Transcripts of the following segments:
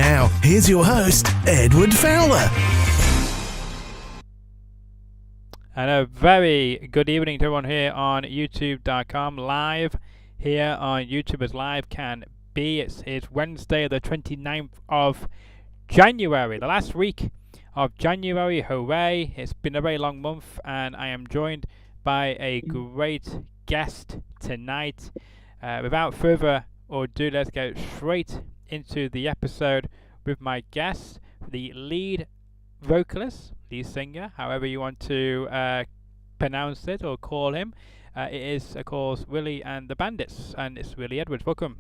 now, here's your host, Edward Fowler. And a very good evening to everyone here on YouTube.com, live here on YouTube as live can be. It's Wednesday, the 29th of January, the last week of January. Hooray! It's been a very long month, and I am joined by a great guest tonight. Without further ado, let's go straight into the episode with my guest, the lead vocalist, lead singer, however you want to pronounce it or call him. It is, of course, Willie and the Bandits, and it's Wille Edwards. Welcome.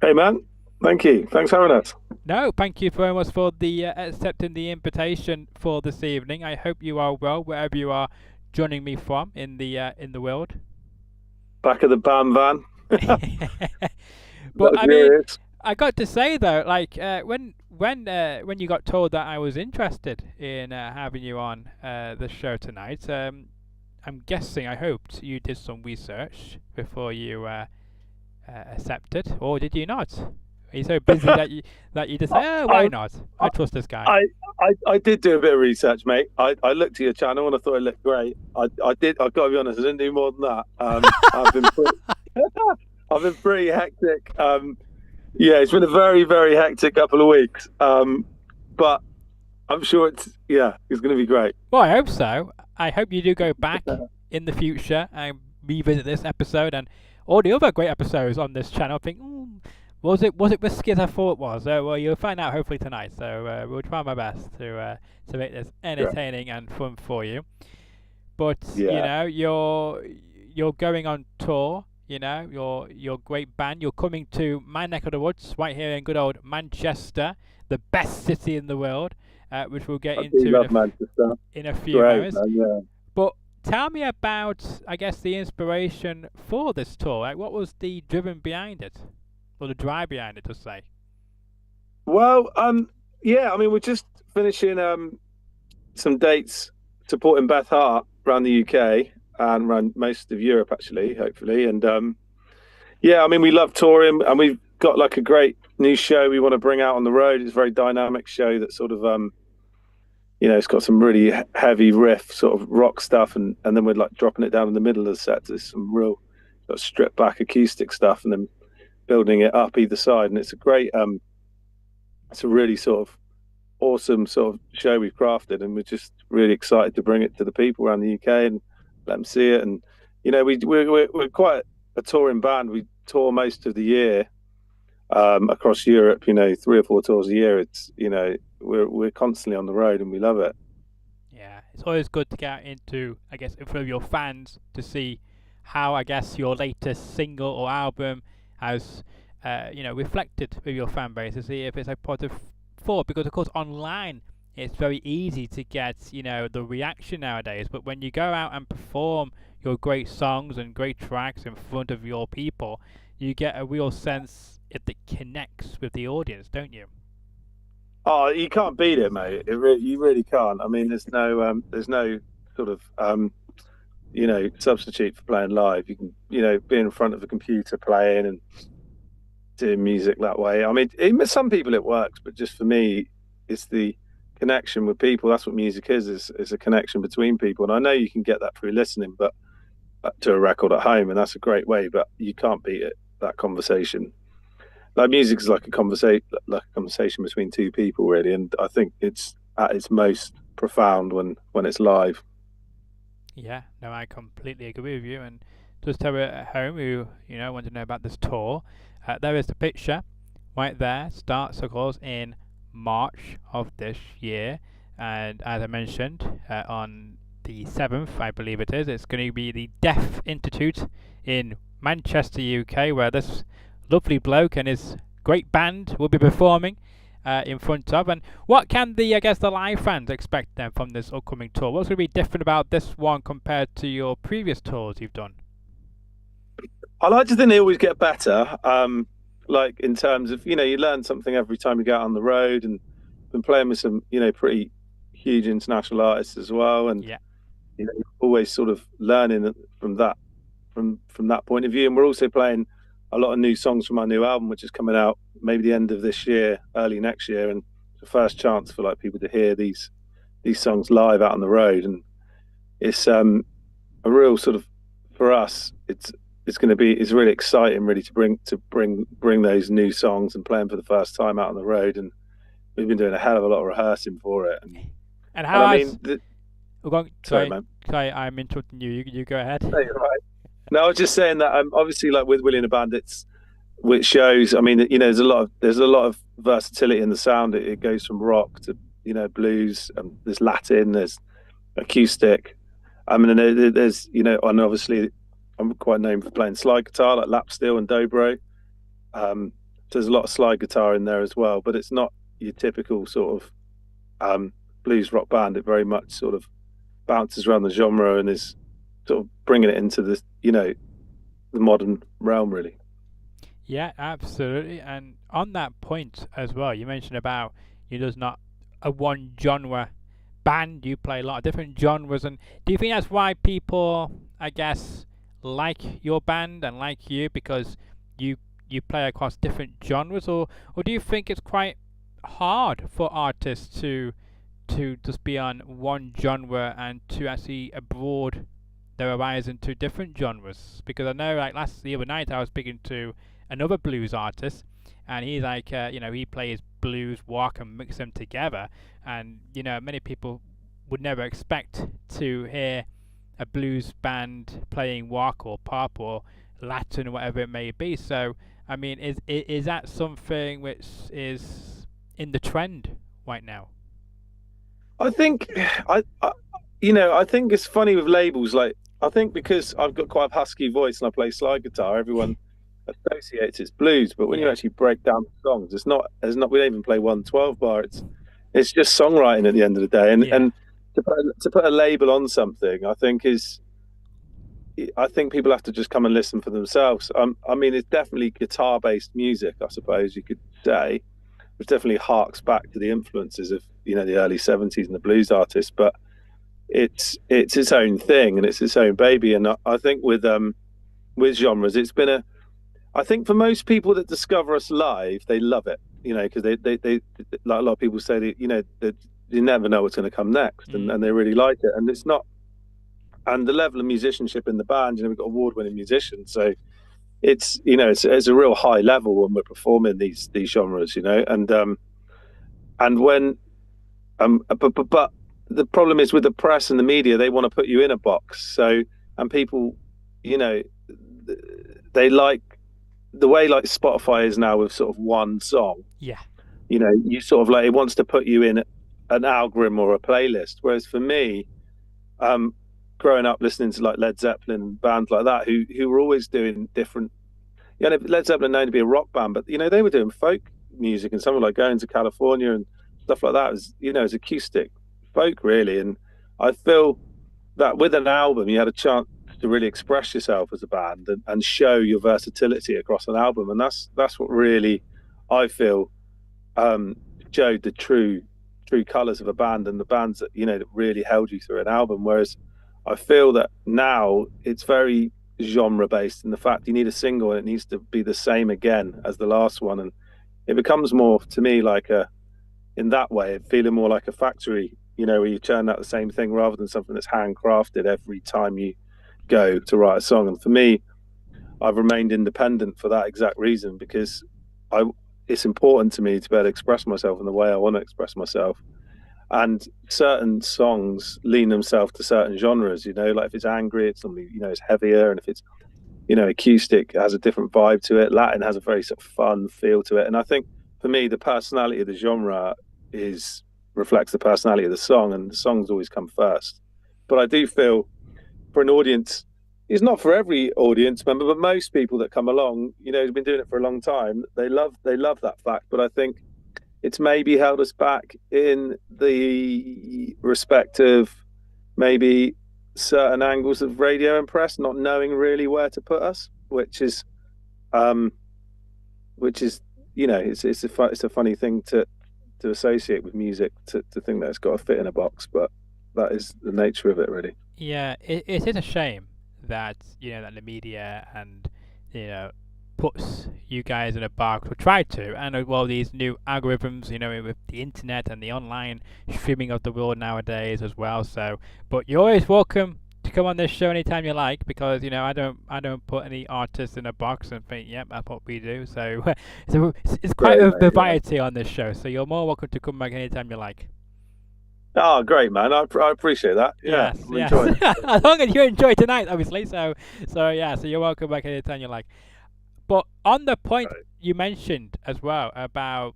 Hey, man. Thank you. Thanks for having us. No, thank you very much for the accepting the invitation for this evening. I hope you are well, wherever you are joining me from in the world. Back of the BAM van. But I mean, I got to say though, like when you got told that I was interested in having you on the show tonight, I'm guessing, I hoped you did some research before you accepted, or did you not? Are you so busy that you just say, oh, why not? I trust this guy. I did do a bit of research, mate. I looked at your channel and I thought it looked great. I've got to be honest, I didn't do more than that. I've been pretty hectic. Yeah, it's been a very, very hectic couple of weeks. But I'm sure it's going to be great. Well, I hope so. I hope you do go back in the future and revisit this episode and all the other great episodes on this channel. Think, was it risky as I thought it was? Well, you'll find out hopefully tonight. So we'll try my best to make this entertaining and fun for you. But you know, you're going on tour. You know, your great band. You're coming to my neck of the woods, right here in good old Manchester, the best city in the world, which we'll get into in a few moments. But tell me about, I guess, the inspiration for this tour. Like, what was the driven behind it, or the drive behind it, to say? Well, I mean, we're just finishing some dates supporting Beth Hart around the UK. And around most of Europe, actually, hopefully. And I mean, we love touring, and we've got like a great new show we want to bring out on the road. It's a very dynamic show that sort of, it's got some really heavy riff, sort of rock stuff, and then we're like dropping it down in the middle of the set. There's some real sort of stripped back acoustic stuff, and then building it up either side. And it's a great, it's a really sort of awesome sort of show we've crafted, and we're just really excited to bring it to the people around the UK and let them see it. And we're quite a touring band. We tour most of the year across Europe. 3 or 4 tours a year. It's we're constantly on the road, and we love it. Yeah, it's always good to get into, I guess, in front of your fans to see how, I guess, your latest single or album has reflected with your fan base, to see if it's a positive thought. Because of course online it's very easy to get, the reaction nowadays. But when you go out and perform your great songs and great tracks in front of your people, you get a real sense if it connects with the audience, don't you? Oh, you can't beat it, mate. You really can't. I mean, there's no sort of, substitute for playing live. You can, be in front of a computer playing and doing music that way. I mean, some people it works, but just for me, it's the connection with people. That's what music is a connection between people. And I know you can get that through listening, but to a record at home, and that's a great way, but you can't beat it, that conversation. Like, music is like a conversation between two people, really, and I think it's at its most profound when it's live. Yeah, no, I completely agree with you. And just to everyone at home who want to know about this tour, there is the picture right there. Starts, of course, in March of this year, and as I mentioned, on the 7th, I believe it is, it's going to be the Deaf Institute in Manchester, UK, where this lovely bloke and his great band will be performing in front of. And what can the live fans expect then from this upcoming tour? What's going to be different about this one compared to your previous tours you've done? I like to think they always get better. Like, in terms of, you learn something every time you get out on the road, and been playing with some, pretty huge international artists as well. And, always sort of learning from that point of view. And we're also playing a lot of new songs from our new album, which is coming out maybe the end of this year, early next year, and the first chance for like people to hear these songs live out on the road. And it's a real sort of, for us, it's really exciting really to bring those new songs and play them for the first time out on the road. And we've been doing a hell of a lot of rehearsing for it. And how I mean, sorry, man. Sorry, I'm interrupting you. You go ahead. No, you're right. No, I was just saying that obviously, like with Willie and the Bandits, which shows, I mean, you know, there's a lot of versatility in the sound. It goes from rock to, you know, blues, there's Latin, there's acoustic. I mean, there's, you know, and obviously I'm quite known for playing slide guitar like lap steel and dobro. So there's a lot of slide guitar in there as well, but it's not your typical sort of blues rock band. It very much sort of bounces around the genre and is sort of bringing it into the, you know, the modern realm, really. Yeah, absolutely. And on that point as well, you mentioned about there's not a one genre band. You play a lot of different genres, and do you think that's why people, I guess, like your band and like you, because you play across different genres, or do you think it's quite hard for artists to just be on one genre and to actually broaden their horizon into different genres? Because I know, like the other night, I was speaking to another blues artist, and he's like, he plays blues, rock, and mix them together. And many people would never expect to hear a blues band playing rock or pop or Latin or whatever it may be. So, I mean, is that something which is in the trend right now? I think I think it's funny with labels. Like, I think because I've got quite a husky voice and I play slide guitar, everyone associates it's blues. But when you actually break down the songs, it's not. We don't even play 112 bar. It's just songwriting at the end of the day. And to put a label on something, I think people have to just come and listen for themselves. I mean, it's definitely guitar-based music, I suppose you could say, which definitely harks back to the influences of the early 70s and the blues artists. But it's its own thing and it's its own baby. And I think with genres, it's been I think for most people that discover us live, they love it, because they like a lot of people say that, you never know what's going to come next, and they really like it. And it's not, and the level of musicianship in the band, we've got award-winning musicians, so it's it's a real high level when we're performing these genres, and when but the problem is with the press and the media, they want to put you in a box. So, and people, they like the way like Spotify is now with sort of one song. Yeah. You sort of like, it wants to put you in an algorithm or a playlist. Whereas for me, growing up listening to like Led Zeppelin and bands like that, who were always doing different, Led Zeppelin known to be a rock band, but they were doing folk music, and some were like Going to California and stuff like that. It was, it's acoustic folk really. And I feel that with an album, you had a chance to really express yourself as a band and show your versatility across an album. And that's what really, I feel, showed the true colours of a band, and the bands that that really held you through an album. Whereas I feel that now it's very genre based, in the fact you need a single and it needs to be the same again as the last one, and it becomes more, to me, like in that way, feeling more like a factory, where you churn out the same thing rather than something that's handcrafted every time you go to write a song. And for me, I've remained independent for that exact reason, because it's important to me to be able to express myself in the way I want to express myself. And certain songs lean themselves to certain genres, like if it's angry, it's something, it's heavier. And if it's, acoustic, it has a different vibe to it. Latin has a very sort of fun feel to it. And I think for me, the personality of the genre reflects the personality of the song, and the songs always come first. But I do feel for an audience, it's not for every audience member, but most people that come along, who've been doing it for a long time, they love that fact. But I think it's maybe held us back in the respect of maybe certain angles of radio and press not knowing really where to put us, which is it's a funny thing to associate with music, to think that it's got to fit in a box, but that is the nature of it, really. Yeah, it is a shame that that the media and puts you guys in a box, or try to, and well, these new algorithms, with the internet and the online streaming of the world nowadays as well. So, but you're always welcome to come on this show anytime you like, because I don't put any artists in a box and think, yep, that's what we do. So, it's quite a variety on this show. So you're more welcome to come back anytime you like. Oh, great, man! I appreciate that. Yeah, Yes, I'm yes. enjoying it. As long as you enjoy tonight, obviously. So yeah. So you're welcome back anytime you like. But on the point Right. you mentioned as well about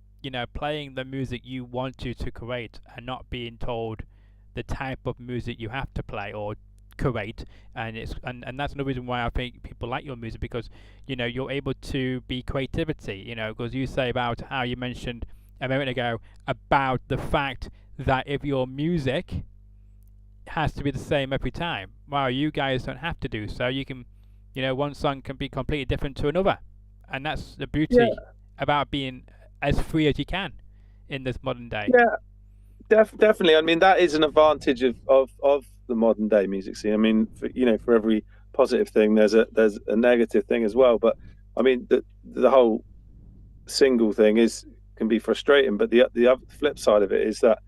playing the music you want to create and not being told the type of music you have to play or create, and that's another reason why I think people like your music, because you're able to be creativity. Because you say about how you mentioned a moment ago about the fact that if your music has to be the same every time, well, you guys don't have to do so. You can, one song can be completely different to another, and that's the beauty Yeah. about being as free as you can in this modern day. Yeah, definitely. I mean, that is an advantage of the modern day music scene. I mean, for every positive thing, there's a negative thing as well. But I mean, the whole single thing can be frustrating. But the other flip side of it is that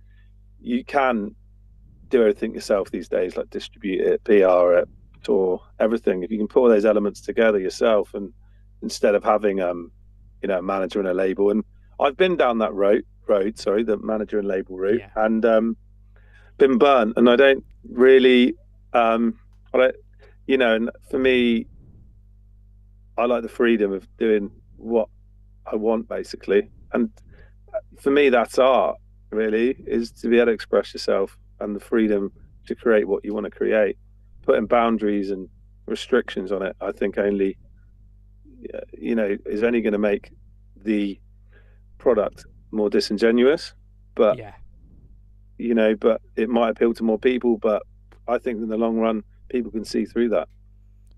you can do everything yourself these days, like distribute it, PR it, tour, everything. If you can pull those elements together yourself, and instead of having a manager and a label, and I've been down that road, the manager and label route, Yeah. and been burnt, and I don't really, and for me, I like the freedom of doing what I want, basically, and for me, that's art. Really, is to be able to express yourself and the freedom to create what you want to create. Putting boundaries and restrictions on it, I think, only is only going to make the product more disingenuous. But Yeah. but it might appeal to more people. But I think in the long run, people can see through that.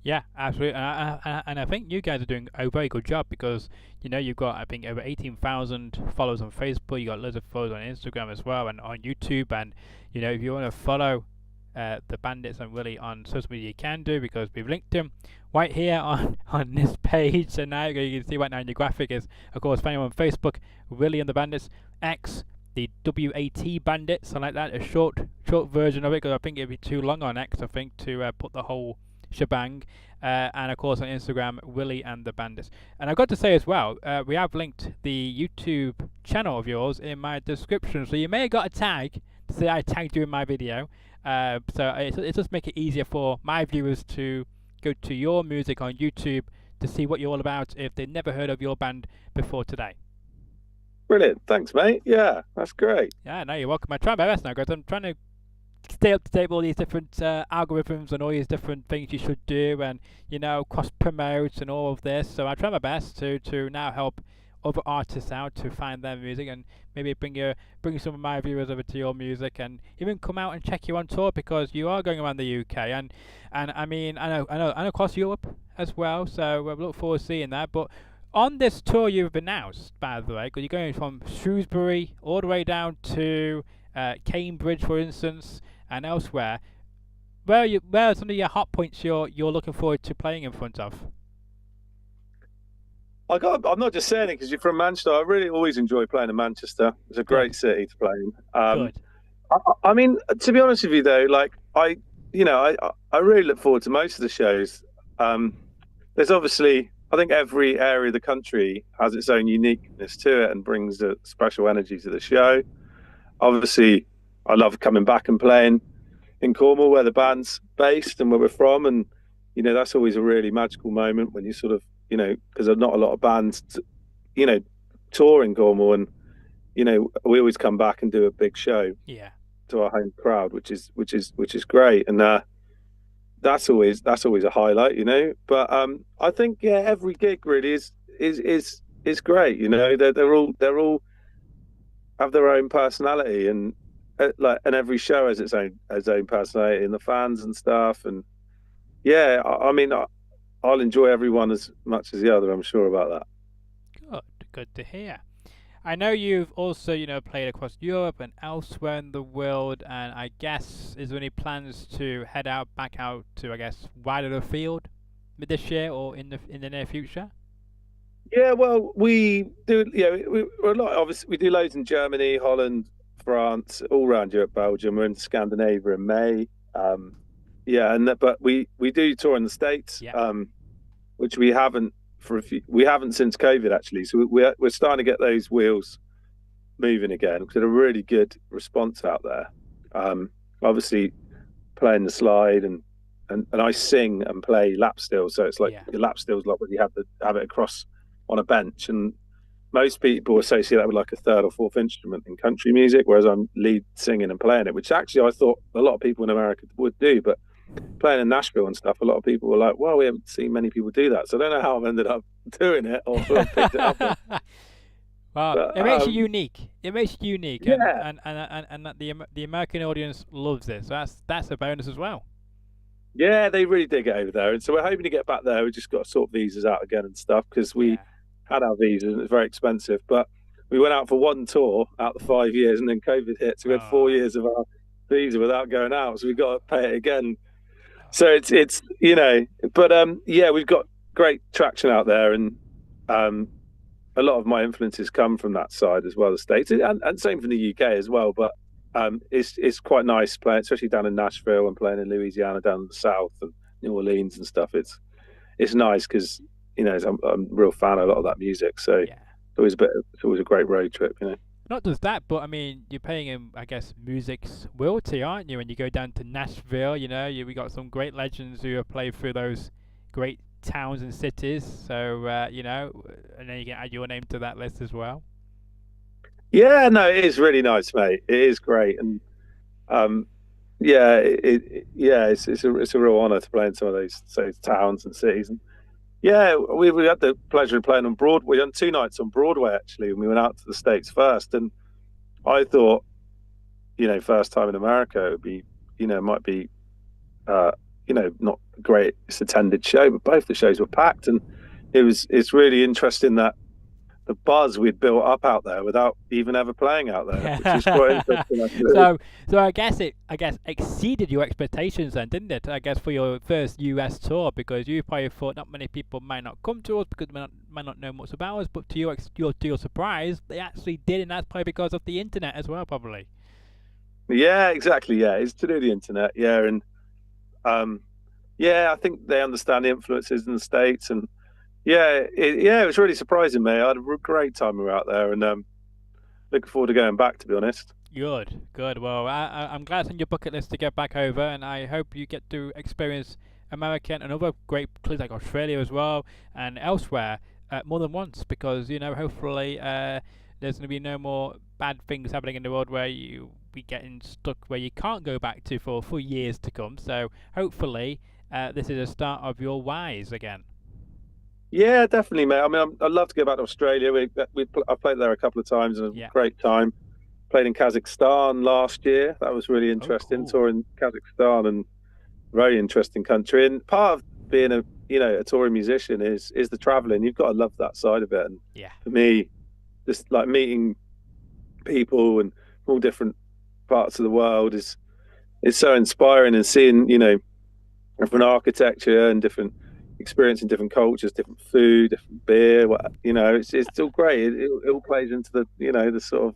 Yeah, absolutely, and I think you guys are doing a very good job, because you've got, I think, over 18,000 followers on Facebook. You got loads of followers on Instagram as well, and on YouTube. And if you want to follow the Bandits and Willie on social media, you can do, because we've linked them right here on this page. And now you can see right now in your graphic is, of course, find them on Facebook, Willie and the Bandits, X, the WAT Bandits, I like that, a short version of it, because I think it'd be too long on X, I think, to put the whole shebang, and of course on Instagram, Willie and the Bandits. And I've got to say as well, we have linked the YouTube channel of yours in my description, so you may have got a tag to say I tagged you in my video. So it just make it easier for my viewers to go to your music on YouTube to see what you're all about if they've never heard of your band before today. Brilliant, thanks, mate. Yeah, that's great. Yeah, no, you're welcome. I try my best now, guys. I'm trying to stay up to date with all these different algorithms and all these different things you should do, and cross promote and all of this. So I try my best to now help other artists out to find their music, and maybe bring some of my viewers over to your music, and even come out and check you on tour, because you are going around the UK and I mean I know and across Europe as well. So we look forward to seeing that. But on this tour you've announced, by the way, because you're going from Shrewsbury all the way down to Cambridge, for instance, and elsewhere. Where are some of your hot points you're looking forward to playing in front of? I'm not just saying it because you're from Manchester. I really always enjoy playing in Manchester. It's a great city to play in. Good. I mean, to be honest with you, though, like I really look forward to most of the shows. There's obviously, I think every area of the country has its own uniqueness to it and brings a special energy to the show. Obviously, I love coming back and playing in Cornwall, where the band's based and where we're from, and that's always a really magical moment when you sort of, because there's not a lot of bands, tour in Cornwall, and we always come back and do a big show to our home crowd, which is great, and that's always a highlight, But I think every gig really is great, They're all have their own personality, and and every show has its own personality, and the fans and stuff, and I mean, I'll enjoy everyone as much as the other. I'm sure about that. Good to hear. I know you've also, played across Europe and elsewhere in the world, and I guess, is there any plans to head back out to, I guess, wider the field this year or in the near future? Yeah, well, we do. We're a lot. Obviously, we do loads in Germany, Holland, France, all around Europe, Belgium. We're in Scandinavia in May. Yeah, but we do tour in the States, Yeah, which we haven't we haven't since COVID actually. So we're starting to get those wheels moving again because a really good response out there. Obviously, playing the slide and I sing and play lap steel, so it's like yeah, your lap steel's like when you have it across on a bench, and most people associate that with like a third or fourth instrument in country music, whereas I'm lead singing and playing it, which actually I thought a lot of people in America would do, but playing in Nashville and stuff, a lot of people were like, "Well, we haven't seen many people do that," so I don't know how I've ended up doing it or sort of picked it up. Well, But it makes you unique. It makes you unique, and yeah, that the American audience loves it. So that's a bonus as well. yeah, they really dig it over there, and so we're hoping to get back there. We just got to sort visas out again and stuff because we Yeah. had our visas and it's very expensive. But we went out for one tour out the 5 years, and then COVID hit, so we had 4 Oh, years of our visa without going out. So we got to pay it again. So oh. it's but yeah, we've got great traction out there, and um, a lot of my influences come from that side as well, the States, and same from the UK as well. But it's quite nice playing, especially down in Nashville and playing in Louisiana, down in the South and New Orleans and stuff. It's nice because I'm a real fan of a lot of that music. So Yeah. it's always a great road trip. Not just that, but I mean, you're paying him, I guess, music's royalty, aren't you? When you go down to Nashville, we got some great legends who have played through those great towns and cities. So and then you can add your name to that list as well. Yeah, no, it is really nice, mate. It is great, and um, yeah, yeah, it's a real honour to play in some of those towns and cities. And yeah, we had the pleasure of playing on Broadway. We done 2 nights on Broadway actually, and we went out to the States first. And I thought, first time in America, it would be, might be, uh, not the greatest attended show, but both the shows were packed, and it's really interesting that the buzz we'd built up out there without even ever playing out there, which is quite interesting actually. So I guess exceeded your expectations then, didn't it? I guess for your first US tour, because you probably thought not many people might not come to us because they might not know much about us, but to your surprise, they actually did, and that's probably because of the internet as well, probably. Yeah, exactly. Yeah, it's to do with the internet. Yeah, and um, yeah, I think they understand the influences in the States, and it was really surprising me. I had a great time we were out there, and looking forward to going back. To be honest. Good, good. Well, I'm glad it's on your bucket list to get back over, and I hope you get to experience American and other great places like Australia as well and elsewhere more than once, because hopefully there's going to be no more bad things happening in the world where you be getting stuck where you can't go back to for years to come. So hopefully this is a start of your wise again. Yeah, definitely, mate. I mean, I'd love to go back to Australia. I played there a couple of times and a Yeah. great time. Played in Kazakhstan last year. That was really Oh, interesting. cool. Touring Kazakhstan, and very interesting country. And part of being a touring musician is the traveling. You've got to love that side of it. And Yeah. for me, just like meeting people and all different parts of the world is so inspiring, and seeing different architecture and different experiencing different cultures, different food, different beer. It's all great. It all plays into the sort of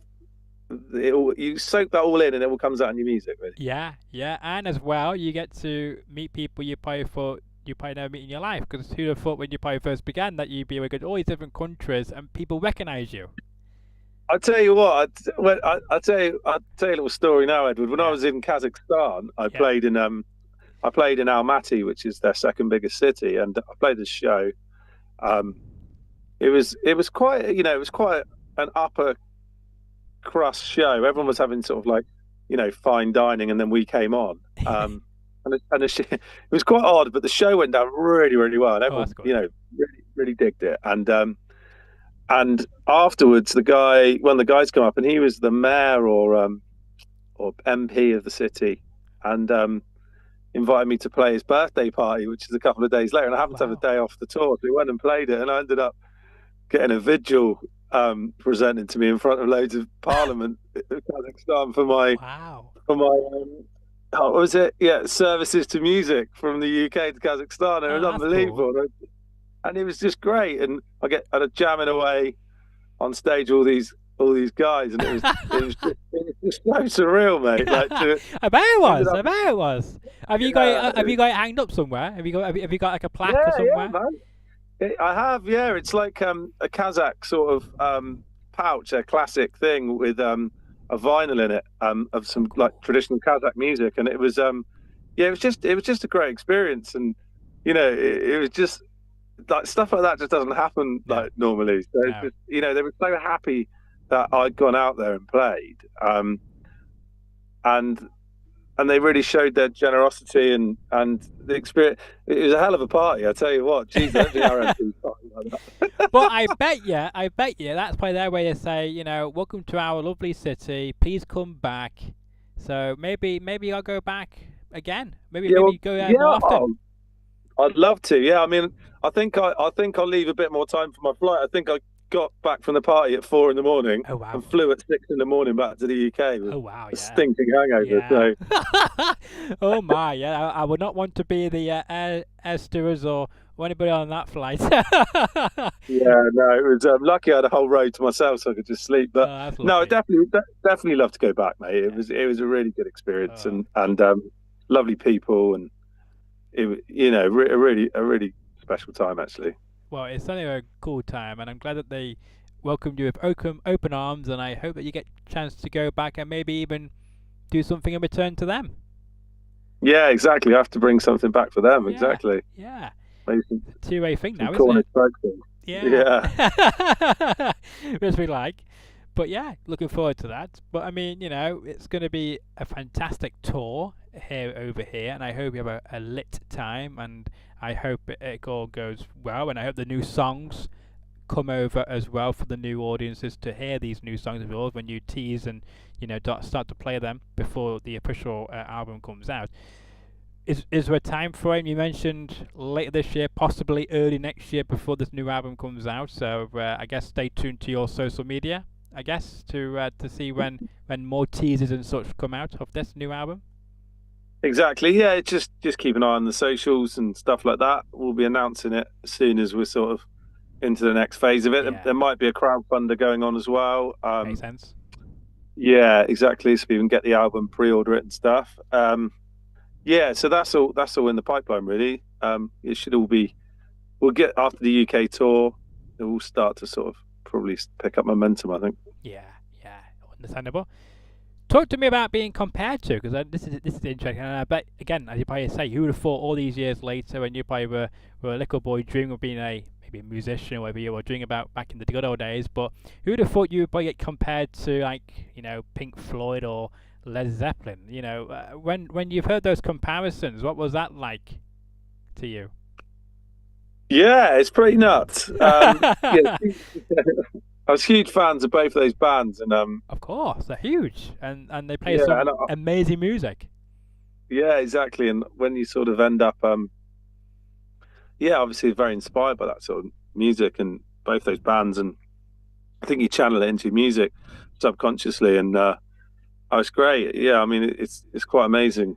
you soak that all in, and it all comes out in your music, really. Yeah, yeah, and as well, you get to meet people you probably thought you probably never meet in your life. Because who'd have thought when you probably first began that you'd be able to go to all these different countries and people recognize you? I'll tell you what. I'll tell you a little story now, Edward. When I Yeah, was in Kazakhstan, yeah. I played in Almaty, which is their second biggest city, and I played this show. Um, it was quite an upper crust show. Everyone was having sort of like fine dining, and then we came on. It was quite odd, but the show went down really, really well, and Oh, everyone that's good. really, really digged it. And afterwards, one of the guys come up, and he was the mayor or MP of the city, and invited me to play his birthday party, which is a couple of days later. And I happened to have a Wow. day off the tour, so we went and played it, and I ended up getting a vigil presented to me in front of loads of Parliament in Kazakhstan Wow. for my what was it? Yeah, services to music from the UK to Kazakhstan. It was Oh, that's cool. unbelievable. and it was just great. And I'd jamming away on stage all these guys, and it was just so surreal, mate. Like I bet it was. up, I bet it was. Have you got it? Have you got it hanged up somewhere? Have you got like a plaque or yeah, somewhere? man. I have, yeah. It's like a Kazakh sort of pouch, a classic thing with a vinyl in it of some like traditional Kazakh music, and it was yeah, it was just a great experience, and it was just like stuff like that just doesn't happen like normally. So it's just, they were so happy that I'd gone out there and played, and they really showed their generosity and the experience. It was a hell of a party, I tell you what. Jeez, I don't think our MC's party like that. But I bet you, that's probably their way to say, welcome to our lovely city. Please come back. So maybe I'll go back again. Maybe go there more often. I'd love to. Yeah, I mean, I think I'll leave a bit more time for my flight. I think I got back from the party at 4 a.m. Oh, wow. and flew at 6 a.m. back to the UK with a stinking hangover. Yeah. So. Oh my, yeah, I would not want to be the air stewards or anybody on that flight. Yeah, no, it was lucky I had a whole row to myself so I could just sleep. But no, I definitely love to go back, mate. It was a really good experience and lovely people, and it a really special time actually. Well, it's certainly a cool time, and I'm glad that they welcomed you with open arms, and I hope that you get a chance to go back and maybe even do something in return to them. Yeah, exactly. I have to bring something back for them. Yeah, exactly. Yeah. Two-way thing now, isn't it? Yeah. Which we like. But yeah, looking forward to that. But I mean, it's going to be a fantastic tour over here, and I hope you have a lit time, and I hope it all goes well, and I hope the new songs come over as well for the new audiences to hear these new songs of yours when you tease and start to play them before the official album comes out. Is there a time frame? You mentioned later this year, possibly early next year before this new album comes out. So I guess stay tuned to your social media, I guess, to see when more teasers and such come out of this new album. Exactly. Yeah, just keep an eye on the socials and stuff like that. We'll be announcing it as soon as we're sort of into the next phase of it. Yeah. There might be a crowdfunder going on as well. Makes sense. Yeah, exactly. So we can get the album, pre-order it and stuff. Yeah, so that's all in the pipeline really. It should all be. We'll get after the UK tour. It will start to sort of probably pick up momentum, I think. Yeah, understandable. Talk to me about being compared to, because this is interesting. And I bet, again, as you probably say, who would have thought all these years later, when you probably were a little boy dreaming of being maybe a musician or whatever you were dreaming about back in the good old days, but who would have thought you would probably get compared to Pink Floyd or Led Zeppelin? When you've heard those comparisons, what was that like to you? Yeah, it's pretty nuts. I was huge fans of both of those bands, and of course they're huge, and they play some amazing music. Yeah, exactly. And when you sort of end up, obviously very inspired by that sort of music and both those bands, and I think you channel it into music subconsciously, and it's great. Yeah, I mean it's quite amazing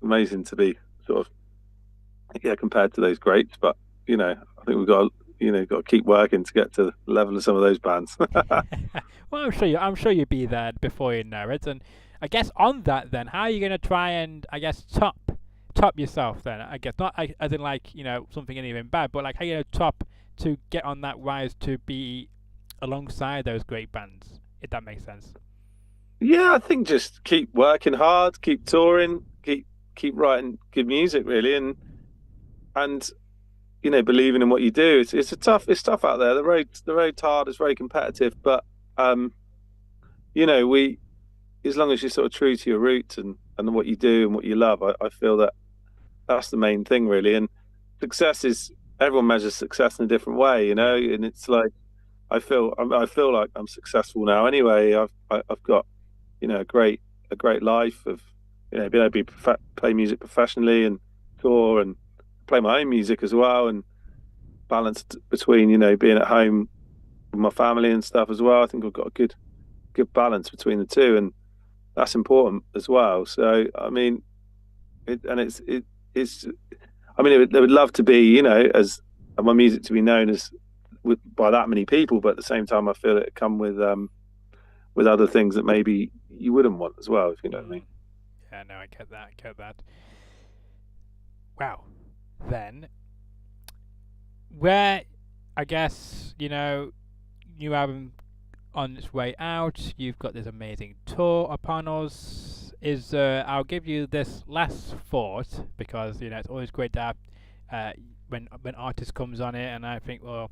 to be sort of compared to those greats, but I think we've got to keep working to get to the level of some of those bands. Well, I'm sure you'll be there before you know it. And I guess on that, then, how are you going to try and top yourself? Then I guess not as in something anything bad, but how are you going to top to get on that rise to be alongside those great bands? If that makes sense. Yeah, I think just keep working hard, keep touring, keep writing good music, really, and believing in what you do. It's tough out there. The road's hard. It's very competitive, but as long as you're sort of true to your roots and what you do and what you love, I feel that that's the main thing, really. And success is, everyone measures success in a different way, and it's like I feel like I'm successful now. Anyway, I've got a great life of being able to play music professionally and tour and play my own music as well, and balanced between being at home with my family and stuff as well. I think I've got a good balance between the two, and that's important as well. So I mean, they would love to be as my music to be known by that many people, but at the same time, I feel it come with other things that maybe you wouldn't want as well, if you know what I mean. Yeah, no, I get that. Wow. Then, where, I guess, new album on its way out, you've got this amazing tour upon us. I'll give you this last thought, because, it's always great to have, when artist comes on it, and I think, well,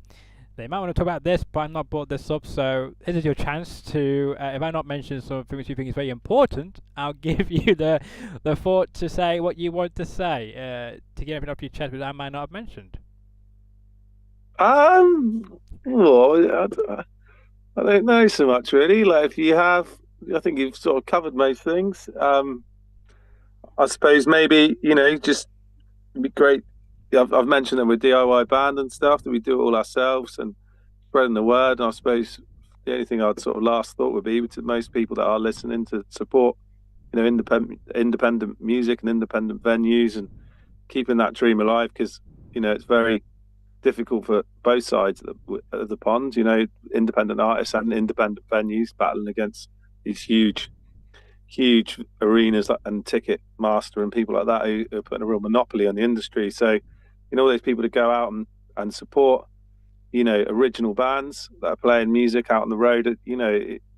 they might want to talk about this, but I've not brought this up, so this is your chance to, if I not mention something which you think is very important, I'll give you the thought to say what you want to say, to get everything off your chest, which I might not have mentioned. Well, I don't know so much, really. Like, if you have, I think you've sort of covered most things. I suppose maybe, just it'd be great. I've mentioned that we're DIY band and stuff, that we do it all ourselves and spreading the word. And I suppose the only thing I'd sort of last thought would be to most people that are listening to support, independent music and independent venues, and keeping that dream alive, because, it's very difficult for both sides of the pond, independent artists and independent venues battling against these huge arenas and ticket master and people like that who are putting a real monopoly on the industry. So, all those people to go out and support, original bands that are playing music out on the road,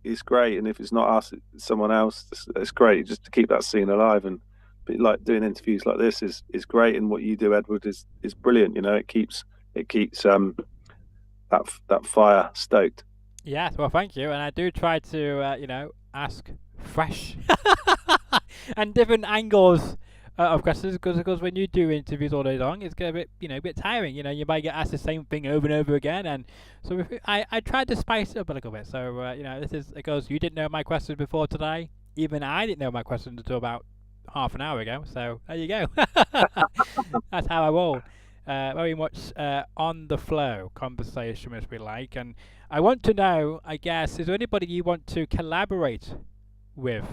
it's great. And if it's not us, it's someone else. It's great just to keep that scene alive. And like doing interviews like this is great. And what you do, Edward, is brilliant. It keeps that fire stoked. Yes, well, thank you. And I do try to, ask fresh and different angles of questions, because when you do interviews all day long, it's a bit tiring. You might get asked the same thing over and over again, and so I tried to spice it up a little bit. So it goes. You didn't know my questions before today. Even I didn't know my questions until about half an hour ago. So there you go. That's how I roll. Very much on the flow conversation, which we like. And I want to know, I guess, is there anybody you want to collaborate with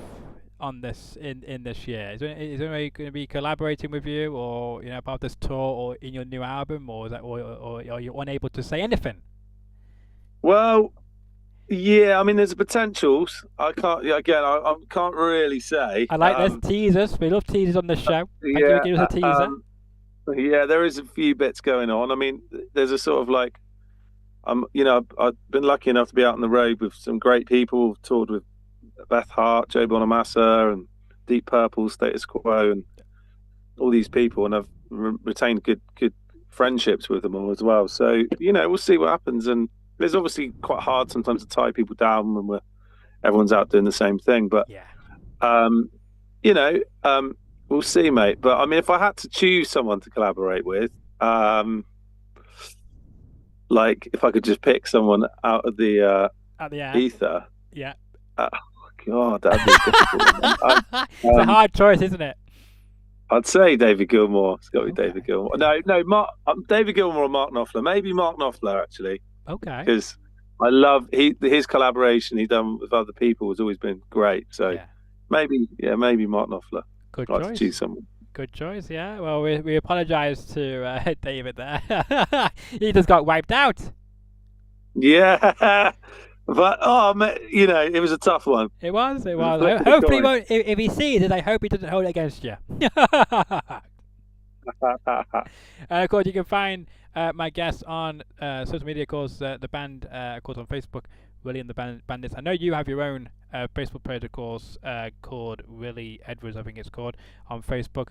on this in this year? Is there anybody going to be collaborating with you, or about this tour, or in your new album, or is that, or are you unable to say anything? Well, yeah, I mean, there's a potential. I can't really say. I like this teasers. We love teasers on the show. Thank you for giving us a teaser. Yeah, there is a few bits going on. I mean, there's a sort of like, I've been lucky enough to be out on the road with some great people. I've toured with Beth Hart, Joe Bonamassa, and Deep Purple, Status Quo, and all these people, and I've retained good friendships with them all as well. So we'll see what happens. And it's obviously quite hard sometimes to tie people down when everyone's out doing the same thing. But we'll see, mate. But I mean, if I had to choose someone to collaborate with, like if I could just pick someone out of the ether, yeah. God, that'd be a difficult one. It's a hard choice, isn't it? I'd say David Gilmour. It's got to be David Gilmour. No, David Gilmour or Mark Knopfler. Maybe Mark Knopfler, actually. Okay. Because I love his collaboration he done with other people has always been great. So maybe Mark Knopfler. Good I'd choice. Like to choose someone. Good choice. Yeah. Well, we apologise to David there. He just got wiped out. Yeah. But it was a tough one. It was. Hopefully, he won't. If he sees it, I hope he doesn't hold it against you. Of course, you can find my guests on social media. Of course, the band, of course, on Facebook, Willie and the Bandits. I know you have your own Facebook page, of course, called Wille Edwards. I think it's called on Facebook.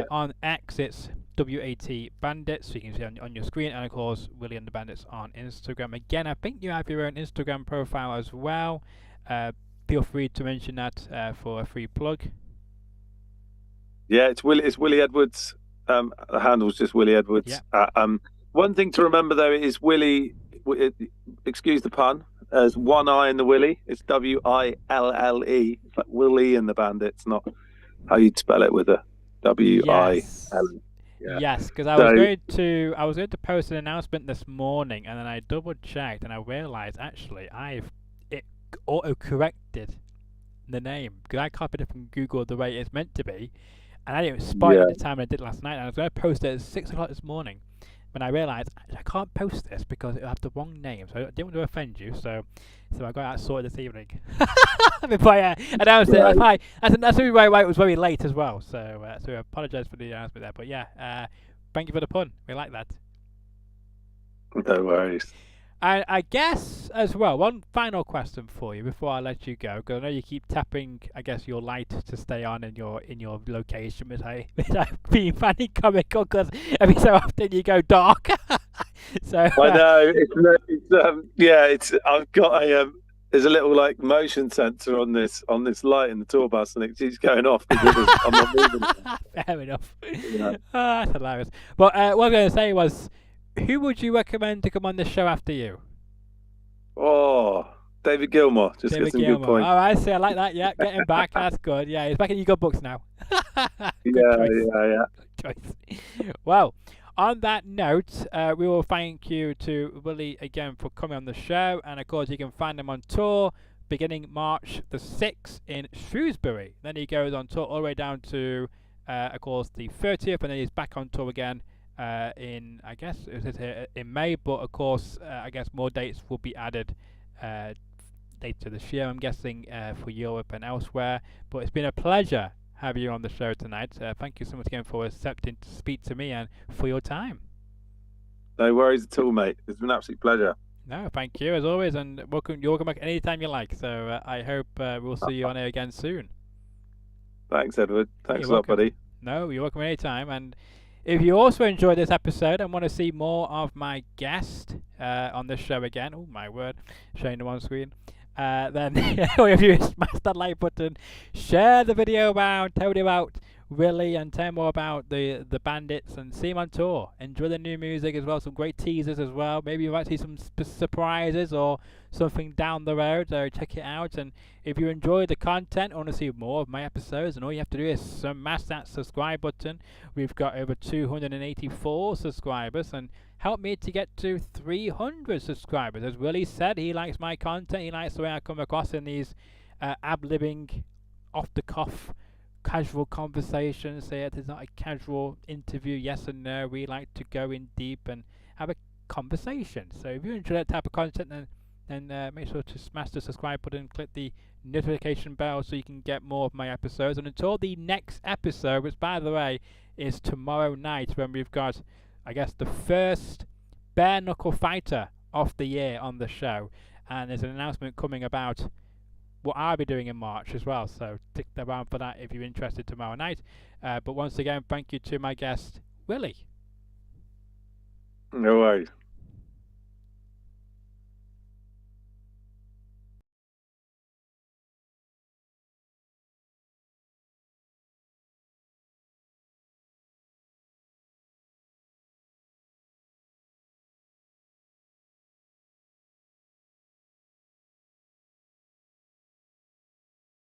On X, it's WAT Bandits, so you can see on your screen, and of course, Willie and the Bandits on Instagram. Again, I think you have your own Instagram profile as well. Feel free to mention that for a free plug. Yeah, it's Wille Edwards. The handle's just Wille Edwards. Yeah. One thing to remember though is Willie. Excuse the pun. There's one I in the Willie. It's Wille, like Willie and the Bandits, not how you'd spell it with a WILE. Yeah. Yes, because I was going to post an announcement this morning, and then I double checked, and I realised actually it auto corrected the name, because I copied it from Google the way it's meant to be, and I didn't spot it at the time I did last night. And I was going to post it at 6 o'clock this morning, when I realised I can't post this because it'll have the wrong name, so I didn't want to offend you. So I got that sorted this evening before I announced it. That's why it was very late as well. So I apologise for the announcement there. But yeah, thank you for the pun. We like that. No worries. I guess as well, one final question for you before I let you go, because I know you keep tapping, I guess, your light to stay on in your location, without being funny comical, because every so often you go dark. So I know I've got there's a little like motion sensor on this light in the tour bus, and it keeps going off because I'm not moving. Fair enough. Yeah. That's hilarious. But what I was going to say was, who would you recommend to come on the show after you? Oh, David Gilmour. Just David get some Gilmour. good points. Oh, I see. I like that. Yeah, get him back. That's good. Yeah, he's back in your good books now. Yeah. Good choice. Well, on that note, we will thank you to Willie again for coming on the show. And of course, you can find him on tour beginning March the 6th in Shrewsbury. Then he goes on tour all the way down to, of course, the 30th. And then he's back on tour again in, I guess, it says here in May, but of course, I guess more dates will be added later this year, I'm guessing, for Europe and elsewhere. But it's been a pleasure having you on the show tonight. Thank you so much again for accepting to speak to me and for your time. No worries at all, mate. It's been an absolute pleasure. No, thank you as always, and you're welcome back anytime you like. So I hope we'll see you on air again soon. Thanks, Edward. Thanks You're a lot, welcome. buddy. No, you're welcome anytime. And if you also enjoyed this episode and want to see more of my guest on the show again, oh my word, showing them on screen, then if you smash that like button, share the video around, tell me about Willie and tell me more about the Bandits, and see him on tour. Enjoy the new music as well, some great teasers as well. Maybe you might see some surprises or something down the road, so check it out. And if you enjoy the content, want to see more of my episodes, and all you have to do is smash that subscribe button. We've got over 284 subscribers, and help me to get to 300 subscribers. As Willie said, he likes my content, he likes the way I come across in these ab-libbing, off-the-cuff casual conversations. So it's not a casual interview, yes and no. We like to go in deep and have a conversation. So if you enjoy that type of content, then make sure to smash the subscribe button, click the notification bell so you can get more of my episodes. And until the next episode, which by the way is tomorrow night, when we've got, I guess, the first bare knuckle fighter of the year on the show, and there's an announcement coming about what I'll be doing in March as well, so stick around for that if you're interested tomorrow night. But once again, thank you to my guest, Willie. No worries.